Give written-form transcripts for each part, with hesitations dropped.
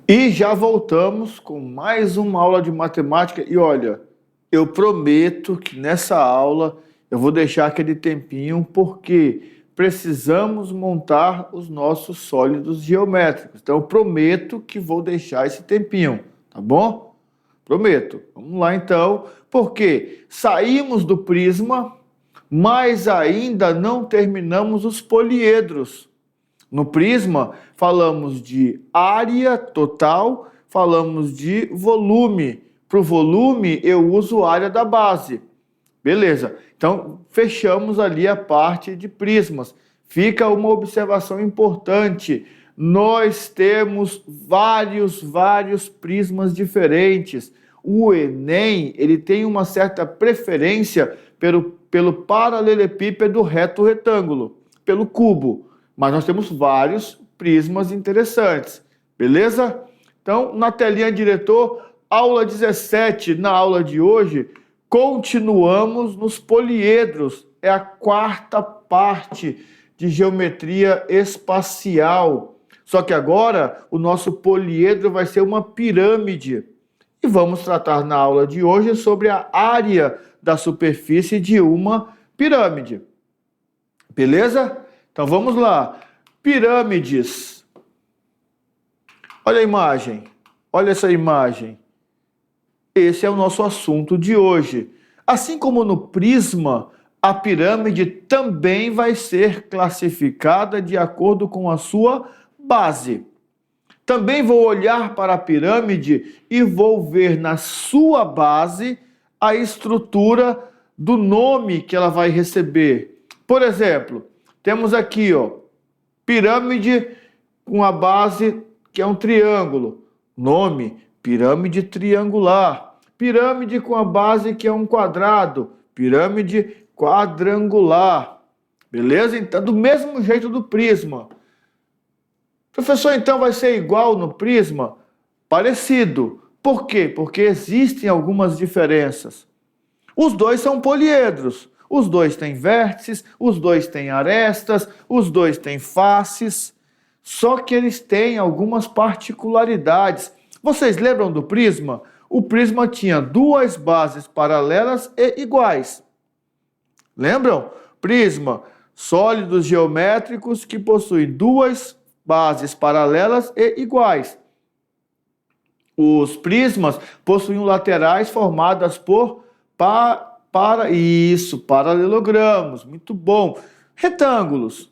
E já voltamos com mais uma aula de matemática. E olha, eu prometo que nessa aula eu vou deixar aquele tempinho porque precisamos montar os nossos sólidos geométricos. Então eu prometo que vou deixar esse tempinho, tá bom? Prometo. Vamos lá então, porque saímos do prisma, mas ainda não terminamos os poliedros. No prisma, falamos de área total, falamos de volume. Para o volume, eu uso a área da base. Beleza. Então, fechamos ali a parte de prismas. Fica uma observação importante. Nós temos vários prismas diferentes. O Enem, ele tem uma certa preferência pelo paralelepípedo reto-retângulo, pelo cubo. Mas nós temos vários prismas interessantes, beleza? Então, na telinha, diretor, aula 17, na aula de hoje, continuamos nos poliedros. É a quarta parte de geometria espacial. Só que agora, o nosso poliedro vai ser uma pirâmide. E vamos tratar na aula de hoje sobre a área da superfície de uma pirâmide. Beleza? Então vamos lá. Pirâmides. Olha a imagem. Olha essa imagem. Esse é o nosso assunto de hoje. Assim como no prisma, a pirâmide também vai ser classificada de acordo com a sua base. Também vou olhar para a pirâmide e vou ver na sua base a estrutura do nome que ela vai receber. Por exemplo, temos aqui, pirâmide com a base que é um triângulo. Nome, pirâmide triangular. Pirâmide com a base que é um quadrado. Pirâmide quadrangular. Beleza? Então, do mesmo jeito do prisma. Professor, então vai ser igual no prisma? Parecido. Por quê? Porque existem algumas diferenças. Os dois são poliedros. Os dois têm vértices, os dois têm arestas, os dois têm faces. Só que eles têm algumas particularidades. Vocês lembram do prisma? O prisma tinha duas bases paralelas e iguais. Lembram? Prisma, sólidos geométricos que possuem duas bases paralelas e iguais. Os prismas possuem laterais formadas por paralelogramos. Muito bom. Retângulos.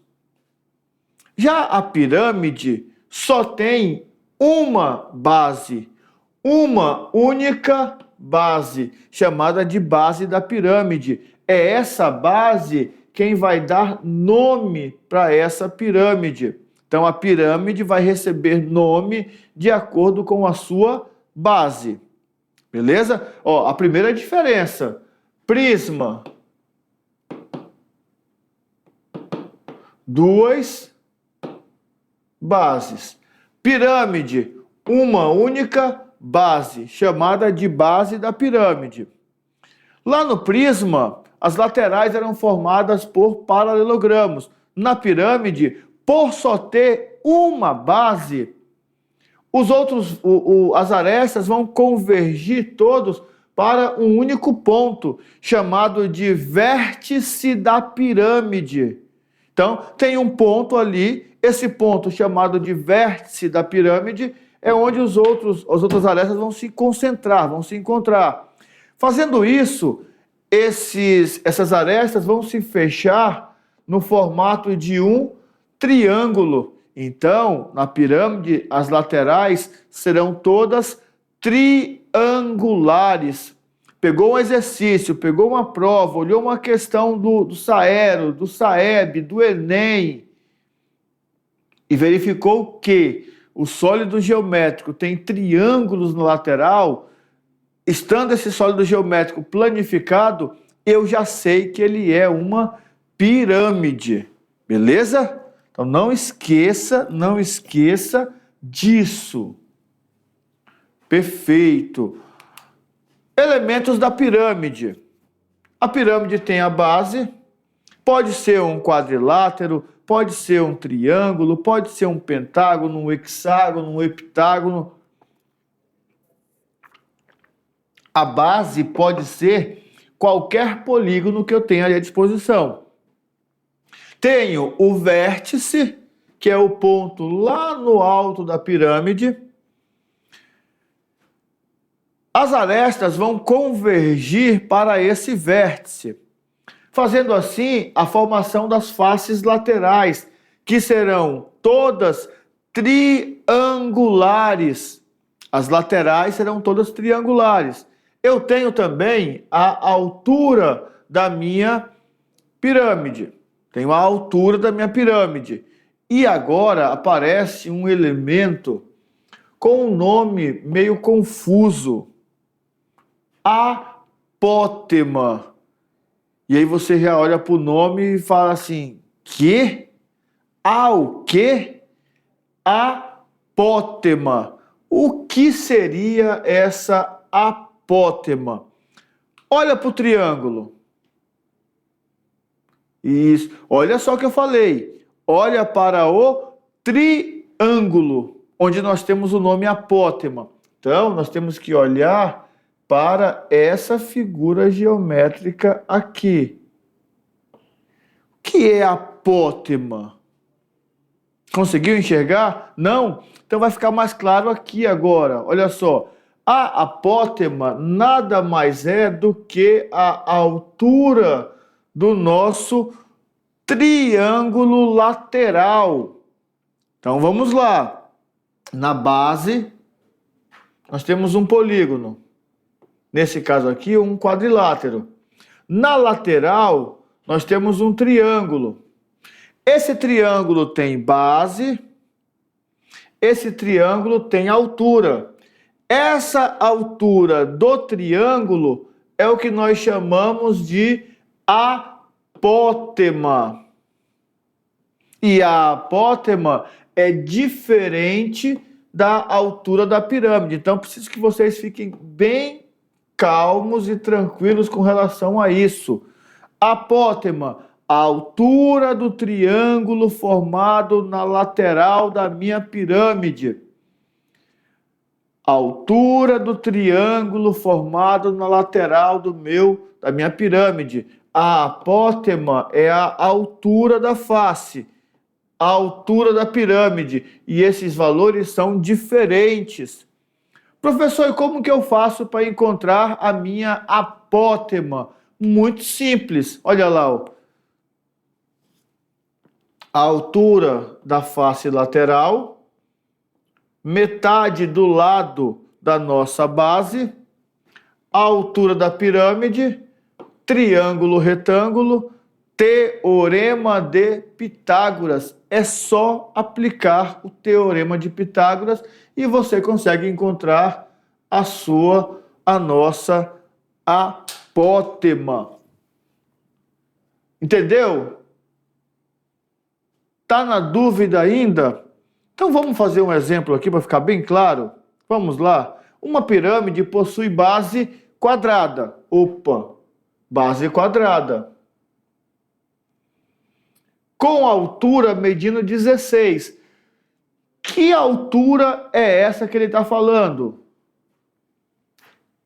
Já a pirâmide só tem uma base, uma única base, chamada de base da pirâmide. É essa base quem vai dar nome para essa pirâmide. Então, a pirâmide vai receber nome de acordo com a sua base. Beleza? A primeira diferença. Prisma. Duas bases. Pirâmide. Uma única base, chamada de base da pirâmide. Lá no prisma, as laterais eram formadas por paralelogramos. Na pirâmide, por só ter uma base, as arestas vão convergir todos para um único ponto, chamado de vértice da pirâmide. Então, tem um ponto ali, esse ponto chamado de vértice da pirâmide é onde as outras arestas vão se concentrar, vão se encontrar. Fazendo isso, essas arestas vão se fechar no formato de um triângulo. Então, na pirâmide, as laterais serão todas triangulares. Pegou um exercício, pegou uma prova, olhou uma questão do Saero, do Saeb, do Enem e verificou que o sólido geométrico tem triângulos na lateral. Estando esse sólido geométrico planificado, eu já sei que ele é uma pirâmide. Beleza? Então não esqueça disso. Perfeito. Elementos da pirâmide. A pirâmide tem a base, pode ser um quadrilátero, pode ser um triângulo, pode ser um pentágono, um hexágono, um heptágono. A base pode ser qualquer polígono que eu tenha ali à disposição. Tenho o vértice, que é o ponto lá no alto da pirâmide. As arestas vão convergir para esse vértice, fazendo assim a formação das faces laterais, que serão todas triangulares. As laterais serão todas triangulares. Eu tenho também a altura da minha pirâmide. Tenho a altura da minha pirâmide. E agora aparece um elemento com um nome meio confuso. Apótema. E aí você já olha para o nome e fala assim, que? O quê? Apótema. O que seria essa apótema? Olha para o triângulo. Isso. Olha só o que eu falei. Olha para o triângulo, onde nós temos o nome apótema. Então, nós temos que olhar para essa figura geométrica aqui. O que é apótema? Conseguiu enxergar? Não? Então vai ficar mais claro aqui agora. Olha só. A apótema nada mais é do que a altura do nosso triângulo lateral. Então vamos lá. Na base, nós temos um polígono. Nesse caso aqui, um quadrilátero. Na lateral, nós temos um triângulo. Esse triângulo tem base, esse triângulo tem altura. Essa altura do triângulo é o que nós chamamos de apótema. E a apótema é diferente da altura da pirâmide. Então, preciso que vocês fiquem bem calmos e tranquilos com relação a isso. Apótema, a altura do triângulo formado na lateral da minha pirâmide. Altura do triângulo formado na lateral da minha pirâmide. A apótema é a altura da face, a altura da pirâmide, e esses valores são diferentes. Professor, e como que eu faço para encontrar a minha apótema? Muito simples. Olha lá, ó. A altura da face lateral, metade do lado da nossa base, a altura da pirâmide, triângulo retângulo, teorema de Pitágoras. É só aplicar o teorema de Pitágoras e você consegue encontrar a nossa apótema. Entendeu? Tá na dúvida ainda? Então vamos fazer um exemplo aqui para ficar bem claro. Vamos lá. Uma pirâmide possui base quadrada. Opa, base quadrada. Com altura medindo 16. Que altura é essa que ele está falando?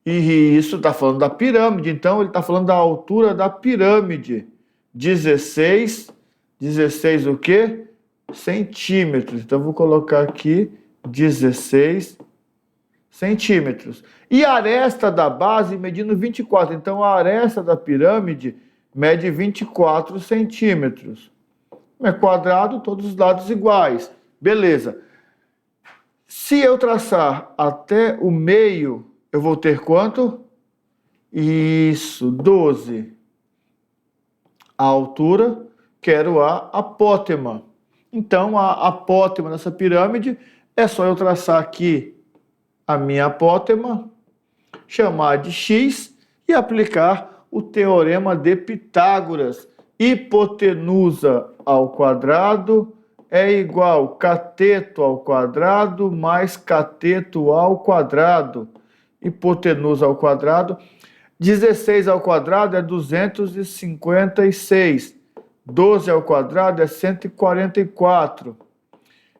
E isso está falando da pirâmide, então ele está falando da altura da pirâmide. 16 o quê? Centímetros. Então vou colocar aqui 16 centímetros. E a aresta da base medindo 24. Então a aresta da pirâmide mede 24 centímetros. É quadrado, todos os lados iguais. Beleza. Se eu traçar até o meio, eu vou ter quanto? Isso, 12. A altura, quero a apótema. Então, a apótema dessa pirâmide é só eu traçar aqui a minha apótema, chamar de x e aplicar o teorema de Pitágoras. Hipotenusa ao quadrado é igual cateto ao quadrado mais cateto ao quadrado. Hipotenusa ao quadrado. 16 ao quadrado é 256. 12 ao quadrado é 144.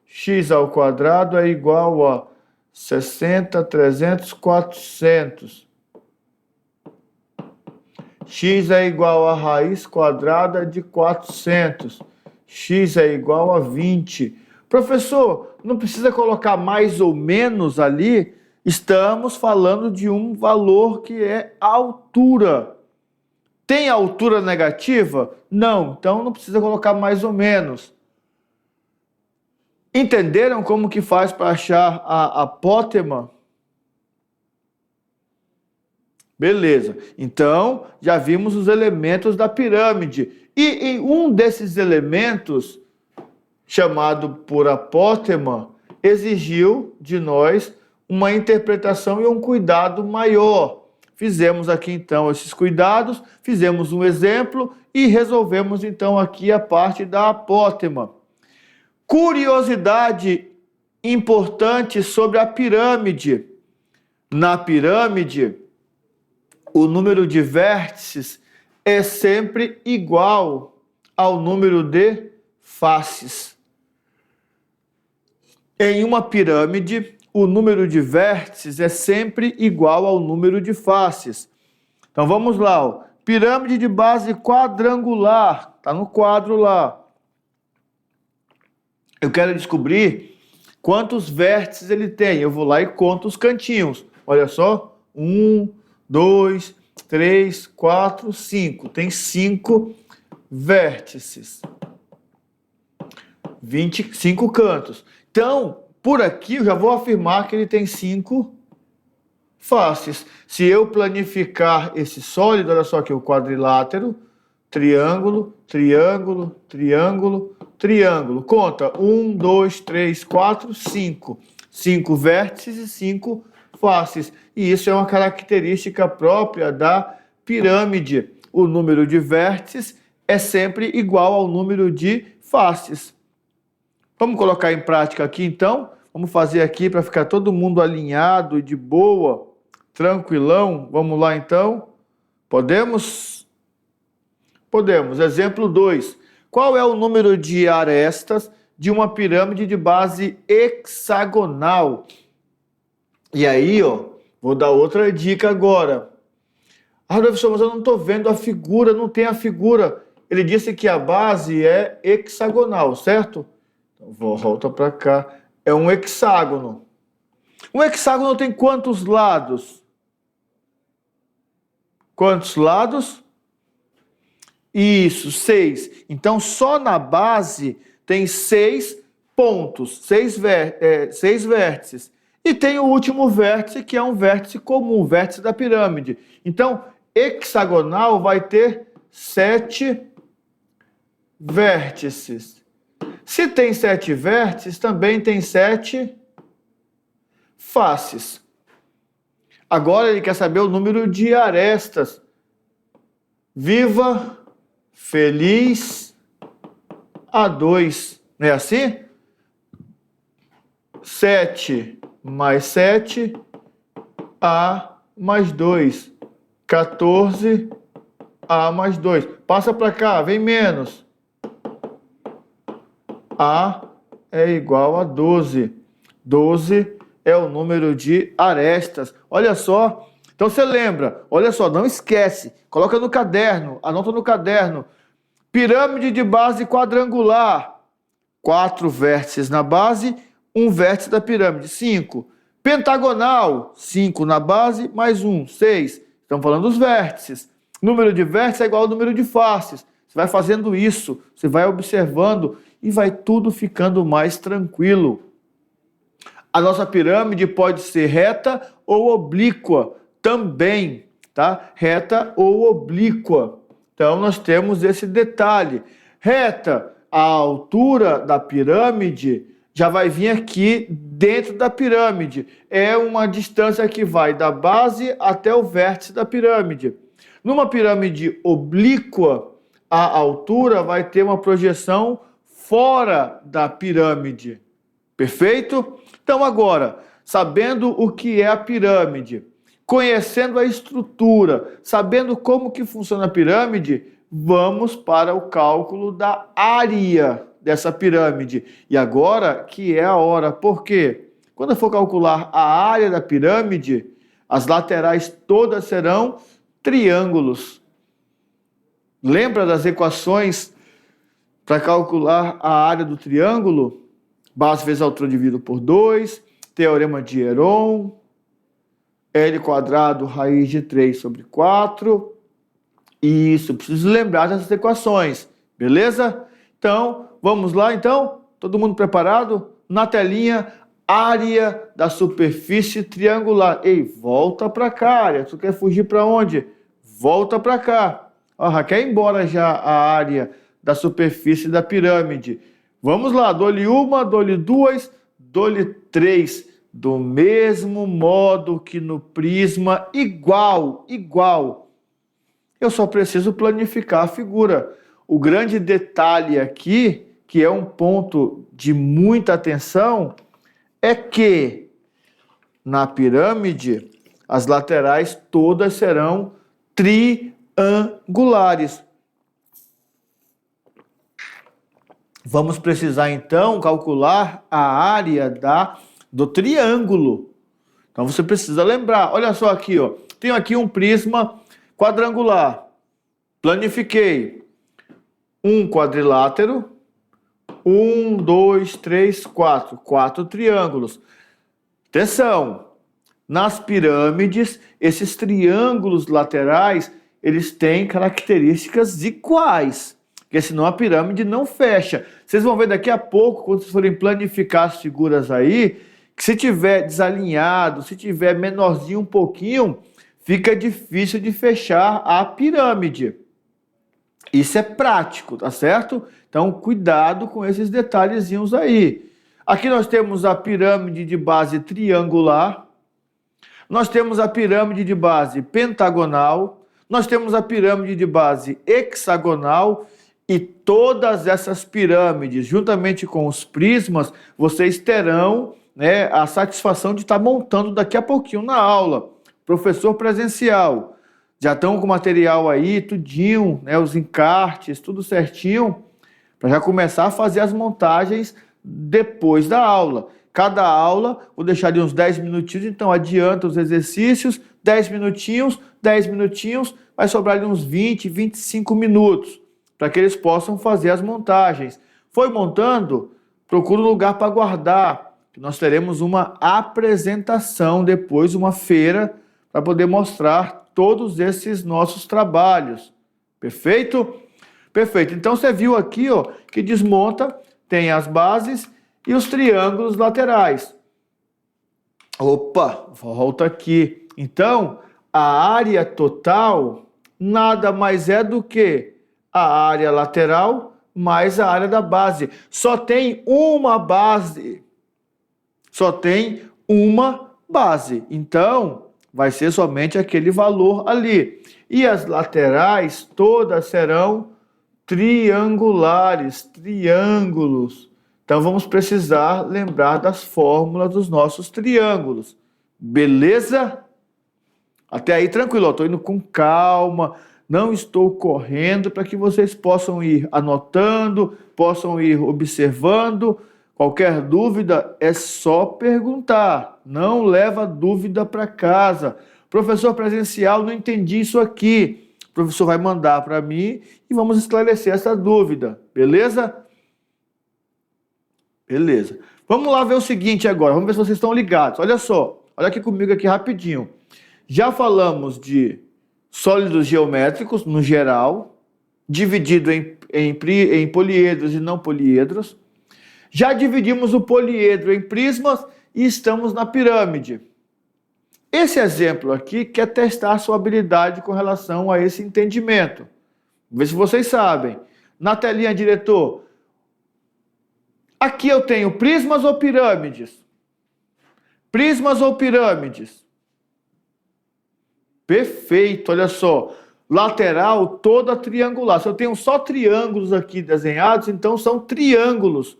X ao quadrado é igual a 60, 300, 400. x é igual a raiz quadrada de 400. X é igual a 20. Professor, não precisa colocar mais ou menos ali? Estamos falando de um valor que é altura. Tem altura negativa? Não, então não precisa colocar mais ou menos. Entenderam como que faz para achar a apótema? Beleza, então já vimos os elementos da pirâmide. E em um desses elementos, chamado por apótema, exigiu de nós uma interpretação e um cuidado maior. Fizemos aqui então esses cuidados, fizemos um exemplo e resolvemos então aqui a parte da apótema. Curiosidade importante sobre a pirâmide. Na pirâmide, o número de vértices é sempre igual ao número de faces. Em uma pirâmide, o número de vértices é sempre igual ao número de faces. Então vamos lá, ó. Pirâmide de base quadrangular, está no quadro lá. Eu quero descobrir quantos vértices ele tem. Eu vou lá e conto os cantinhos. Olha só, 1, 2, 3, 4, 5. Tem 5 vértices. 25 cantos. Então, por aqui eu já vou afirmar que ele tem 5 faces. Se eu planificar esse sólido, olha só aqui, o quadrilátero, triângulo, triângulo, triângulo, triângulo. Conta, 1, 2, 3, 4, 5. 5 vértices e 5 faces. E isso é uma característica própria da pirâmide. O número de vértices é sempre igual ao número de faces. Vamos colocar em prática aqui então? Vamos fazer aqui para ficar todo mundo alinhado e de boa, tranquilão. Vamos lá então? Podemos? Podemos. Exemplo 2. Qual é o número de arestas de uma pirâmide de base hexagonal? E aí, ó, vou dar outra dica agora. Ah, professor, mas eu não estou vendo a figura, não tem a figura. Ele disse que a base é hexagonal, certo? Então, volta para cá. É um hexágono. Um hexágono tem quantos lados? Quantos lados? Isso, 6. Então, só na base tem 6 pontos, 6 vértices. E tem o último vértice, que é um vértice comum, vértice da pirâmide. Então, hexagonal vai ter 7 vértices. Se tem 7 vértices, também tem 7 faces. Agora ele quer saber o número de arestas. Viva, feliz, A2. Não é assim? 7 mais 7, A mais 2. 14, A mais 2. Passa para cá, vem menos. A é igual a 12. 12 é o número de arestas. Olha só. Então você lembra, olha só, não esquece. Coloca no caderno, anota no caderno. Pirâmide de base quadrangular. 4 vértices na base, 1 vértice da pirâmide, 5. Pentagonal, 5 na base, mais 1, 6. Estamos falando dos vértices. Número de vértices é igual ao número de faces. Você vai fazendo isso, você vai observando e vai tudo ficando mais tranquilo. A nossa pirâmide pode ser reta ou oblíqua também, tá? Reta ou oblíqua. Então nós temos esse detalhe. Reta, a altura da pirâmide já vai vir aqui dentro da pirâmide. É uma distância que vai da base até o vértice da pirâmide. Numa pirâmide oblíqua, a altura vai ter uma projeção fora da pirâmide. Perfeito? Então agora, sabendo o que é a pirâmide, conhecendo a estrutura, sabendo como que funciona a pirâmide, vamos para o cálculo da área dessa pirâmide. E agora que é a hora. Por quê? Quando eu for calcular a área da pirâmide, as laterais todas serão triângulos. Lembra das equações para calcular a área do triângulo? Base vezes altura dividido por 2, teorema de Heron, L quadrado raiz de 3 sobre 4. Isso, preciso lembrar dessas equações, beleza? Então, vamos lá então? Todo mundo preparado? Na telinha, área da superfície triangular. Ei, volta para cá, área. Tu quer fugir para onde? Volta para cá. Ah, quer ir embora já a área da superfície da pirâmide. Vamos lá, dou-lhe uma, dou-lhe duas, dou-lhe três. Do mesmo modo que no prisma, igual. Eu só preciso planificar a figura. O grande detalhe aqui, que é um ponto de muita atenção, é que na pirâmide as laterais todas serão triangulares. Vamos precisar então calcular a área do triângulo. Então você precisa lembrar. Olha só aqui, ó. Tenho aqui um prisma quadrangular. Planifiquei um quadrilátero. 1, 2, 3, 4. 4 triângulos. Atenção! Nas pirâmides, esses triângulos laterais, eles têm características iguais. Porque senão a pirâmide não fecha. Vocês vão ver daqui a pouco, quando vocês forem planificar as figuras aí, que se tiver desalinhado, se tiver menorzinho um pouquinho, fica difícil de fechar a pirâmide. Isso é prático, tá certo? Então, cuidado com esses detalhezinhos aí. Aqui nós temos a pirâmide de base triangular, nós temos a pirâmide de base pentagonal, nós temos a pirâmide de base hexagonal e todas essas pirâmides, juntamente com os prismas, vocês terão, né, a satisfação de estar montando daqui a pouquinho na aula. Professor presencial. Já estão com o material aí, tudinho, né, os encartes, tudo certinho, para já começar a fazer as montagens depois da aula. Cada aula, vou deixar de uns 10 minutinhos, então adianta os exercícios, 10 minutinhos, vai sobrar ali uns 20, 25 minutos, para que eles possam fazer as montagens. Foi montando, procura um lugar para guardar, que nós teremos uma apresentação depois, uma feira, para poder mostrar todos esses nossos trabalhos. Perfeito? Perfeito. Então você viu aqui, ó, que desmonta, tem as bases e os triângulos laterais. Opa, volta aqui. Então, a área total nada mais é do que a área lateral mais a área da base. Só tem uma base. Só tem uma base. Então, vai ser somente aquele valor ali. E as laterais todas serão triangulares, triângulos. Então vamos precisar lembrar das fórmulas dos nossos triângulos. Beleza? Até aí tranquilo, estou indo com calma, não estou correndo, para que vocês possam ir anotando, possam ir observando. Qualquer dúvida é só perguntar, não leva dúvida para casa. Professor presencial, não entendi isso aqui. O professor vai mandar para mim e vamos esclarecer essa dúvida, beleza? Beleza. Vamos lá ver o seguinte agora, vamos ver se vocês estão ligados. Olha só, olha aqui comigo aqui rapidinho. Já falamos de sólidos geométricos no geral, dividido em poliedros e não poliedros. Já dividimos o poliedro em prismas e estamos na pirâmide. Esse exemplo aqui quer testar a sua habilidade com relação a esse entendimento. Vamos ver se vocês sabem. Na telinha, diretor, aqui eu tenho prismas ou pirâmides? Prismas ou pirâmides? Perfeito, olha só. Lateral toda triangular. Se eu tenho só triângulos aqui desenhados, então são triângulos.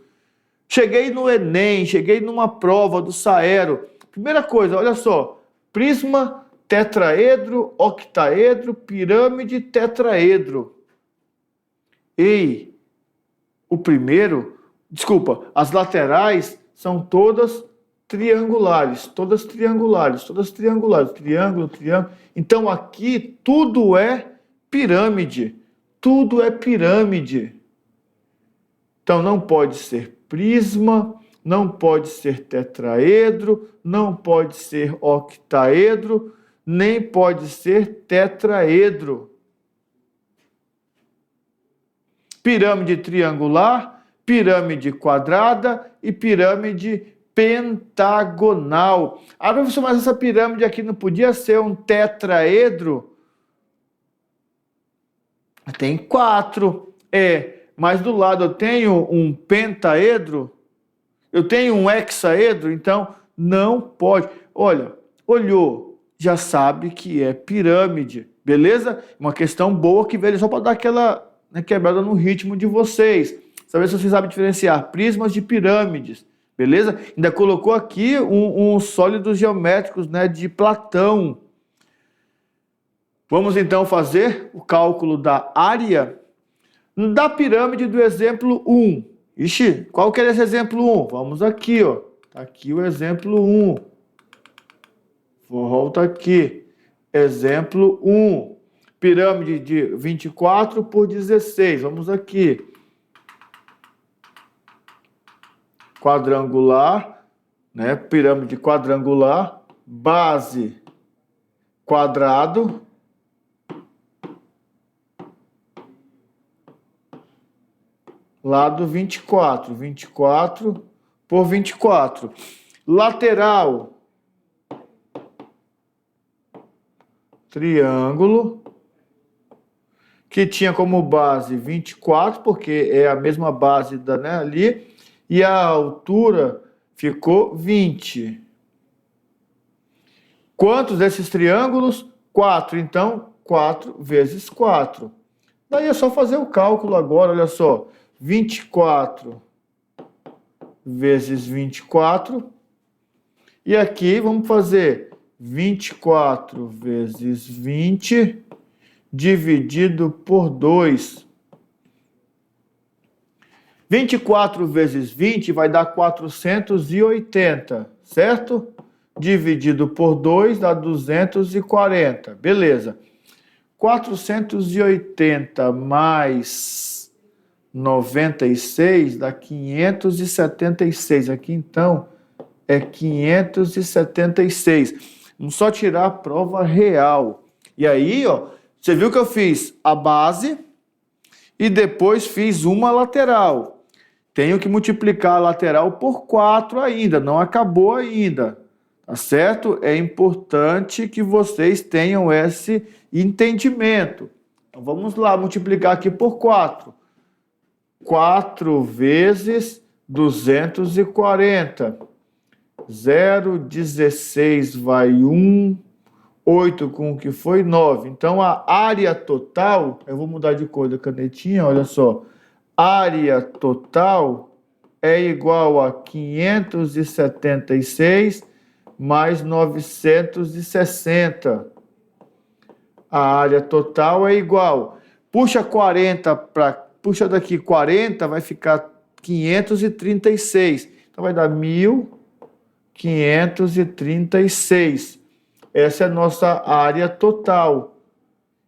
Cheguei no Enem, cheguei numa prova do Saero. Primeira coisa, olha só. Prisma, tetraedro, octaedro, pirâmide, tetraedro. Ei, as laterais são todas triangulares, triângulo. Então aqui tudo é pirâmide, tudo é pirâmide. Então não pode ser prisma, não pode ser tetraedro, não pode ser octaedro, nem pode ser tetraedro. Pirâmide triangular, pirâmide quadrada e pirâmide pentagonal. Ah, professor, mas essa pirâmide aqui não podia ser um tetraedro? Tem 4. Mas do lado eu tenho um pentaedro, eu tenho um hexaedro, então não pode. Olha, olhou, já sabe que é pirâmide, beleza? Uma questão boa que veio só para dar aquela quebrada no ritmo de vocês. Saber se vocês sabem diferenciar prismas de pirâmides, beleza? Ainda colocou aqui um sólidos geométricos, né, de Platão. Vamos então fazer o cálculo da área da pirâmide do exemplo 1. Ixi, qual que é esse exemplo 1? Vamos aqui, ó. Tá aqui o exemplo 1. Volta aqui. Exemplo 1. Pirâmide de 24 por 16. Vamos aqui. Quadrangular, né? Pirâmide quadrangular. Base quadrado. Lado 24. 24 por 24. Lateral. Triângulo. Que tinha como base 24, porque é a mesma base da, né, ali. E a altura ficou 20. Quantos desses triângulos? 4. Então, 4 vezes 4. Daí é só fazer o cálculo agora, olha só. 24 vezes 24. E aqui vamos fazer 24 vezes 20 dividido por 2. 24 vezes 20 vai dar 480, certo? Dividido por 2 dá 240, beleza. 480 mais 96 dá 576. Aqui então é 576. Vamos só tirar a prova real. E aí, ó, você viu que eu fiz a base e depois fiz uma lateral. Tenho que multiplicar a lateral por 4 ainda, não acabou ainda, tá certo? É importante que vocês tenham esse entendimento. Então vamos lá, multiplicar aqui por 4. 4 vezes 240. 0, 16 vai 1, 8 com o que foi 9. Então a área total, eu vou mudar de cor da canetinha, olha só. Área total é igual a 576 mais 960. A área total é igual. Puxa 40 para... Puxa daqui 40, vai ficar 536. Então vai dar 1536. Essa é a nossa área total.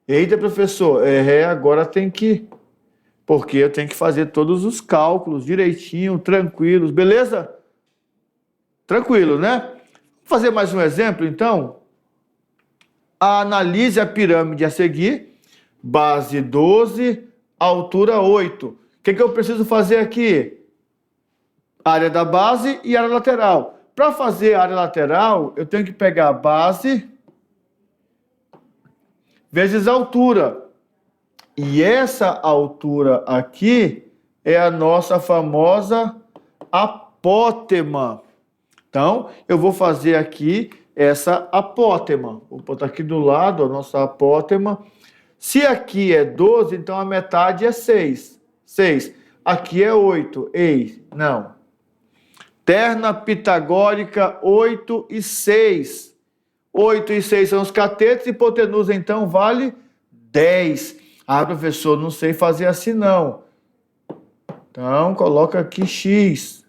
Eita, professor, agora tem que... Porque eu tenho que fazer todos os cálculos direitinho, tranquilos, beleza? Tranquilo, né? Vou fazer mais um exemplo, então. Analise a pirâmide a seguir. Base 12, altura 8. O que eu preciso fazer aqui? Área da base e área lateral. Para fazer a área lateral, eu tenho que pegar a base vezes a altura. E essa altura aqui é a nossa famosa apótema. Então, eu vou fazer aqui essa apótema. Vou botar aqui do lado a nossa apótema. Se aqui é 12, então a metade é 6. 6. Aqui é 8. Ei, não. Terna pitagórica 8 e 6. 8 e 6 são os catetos, hipotenusa então vale 10. Ah, professor, não sei fazer assim não. Então, coloca aqui x.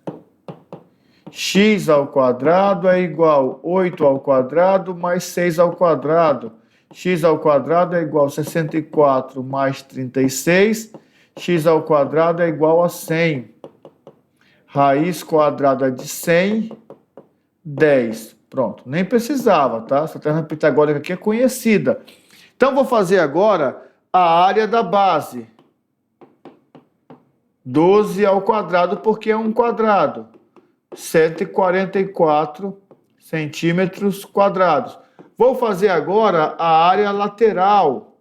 X ao quadrado é igual a 8 ao quadrado mais 6 ao quadrado. x ao quadrado é igual a 64 mais 36, x ao quadrado é igual a 100. Raiz quadrada de 100, 10. Pronto, nem precisava, tá? Essa terra pitagórica aqui é conhecida. Então, vou fazer agora a área da base. 12 ao quadrado, porque é um quadrado. 144 centímetros quadrados. Vou fazer agora a área lateral.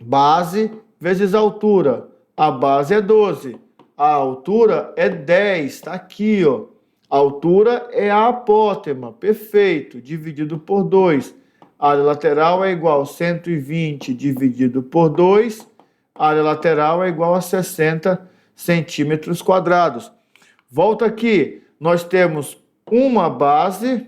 Base vezes altura. A base é 12. A altura é 10. Está aqui, ó. A altura é a apótema. Perfeito. Dividido por 2. A área lateral é igual a 120 dividido por 2. A área lateral é igual a 60 centímetros quadrados. Volta aqui. Nós temos uma base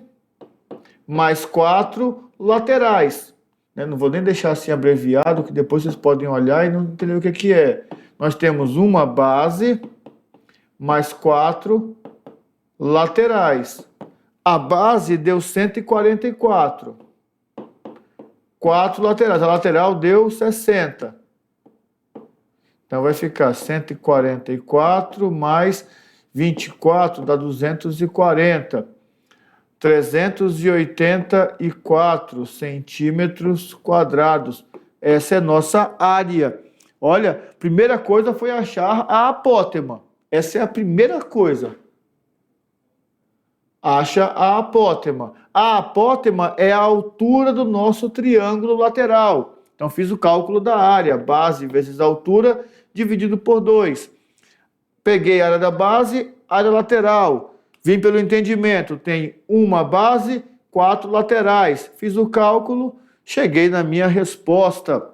mais 4 laterais. Não vou nem deixar assim abreviado, que depois vocês podem olhar e não entender o que é. Nós temos uma base mais 4 laterais. A base deu 144. 4 laterais. A lateral deu 60. Então vai ficar 144 mais 24 dá 240. 384 centímetros quadrados. Essa é nossa área. Olha, primeira coisa foi achar a apótema. Essa é a primeira coisa. Acha a apótema. A apótema é a altura do nosso triângulo lateral. Então, fiz o cálculo da área. Base vezes altura dividido por 2. Peguei a área da base, área lateral. Vim pelo entendimento. Tem uma base, 4 laterais. Fiz o cálculo, cheguei na minha resposta.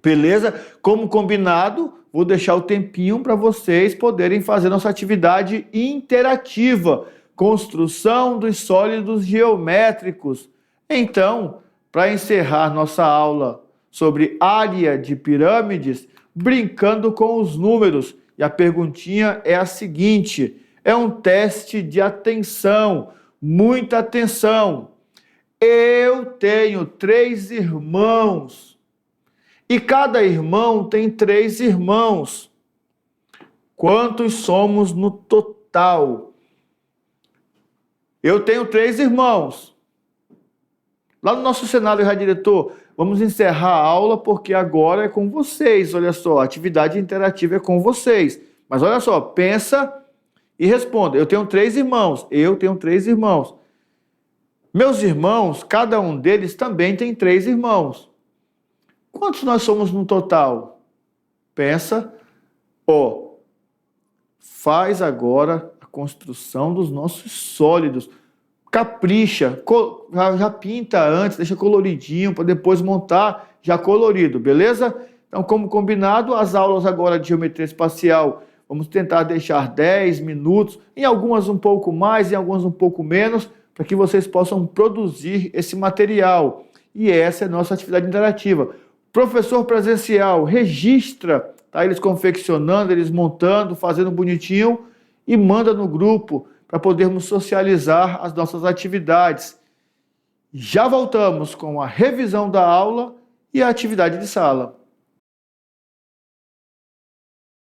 Beleza? Como combinado, vou deixar o tempinho para vocês poderem fazer nossa atividade interativa. Construção dos sólidos geométricos. Então, para encerrar nossa aula sobre área de pirâmides, brincando com os números. E a perguntinha é a seguinte, é um teste de atenção, muita atenção. Eu tenho 3 irmãos e cada irmão tem 3 irmãos. Quantos somos no total? Eu tenho 3 irmãos. Lá no nosso cenário, já diretor, vamos encerrar a aula porque agora é com vocês. Olha só, a atividade interativa é com vocês. Mas olha só, pensa e responda. Eu tenho 3 irmãos. Eu tenho 3 irmãos. Meus irmãos, cada um deles também tem 3 irmãos. Quantos nós somos no total? Pensa. Faz agora a construção dos nossos sólidos. Capricha, já pinta antes, deixa coloridinho para depois montar já colorido, beleza? Então, como combinado, as aulas agora de geometria espacial, vamos tentar deixar 10 minutos, em algumas um pouco mais, em algumas um pouco menos, para que vocês possam produzir esse material. E essa é a nossa atividade interativa. Professor presencial, registra, tá? Eles confeccionando, eles montando, fazendo bonitinho e manda no grupo, para podermos socializar as nossas atividades. Já voltamos com a revisão da aula e a atividade de sala.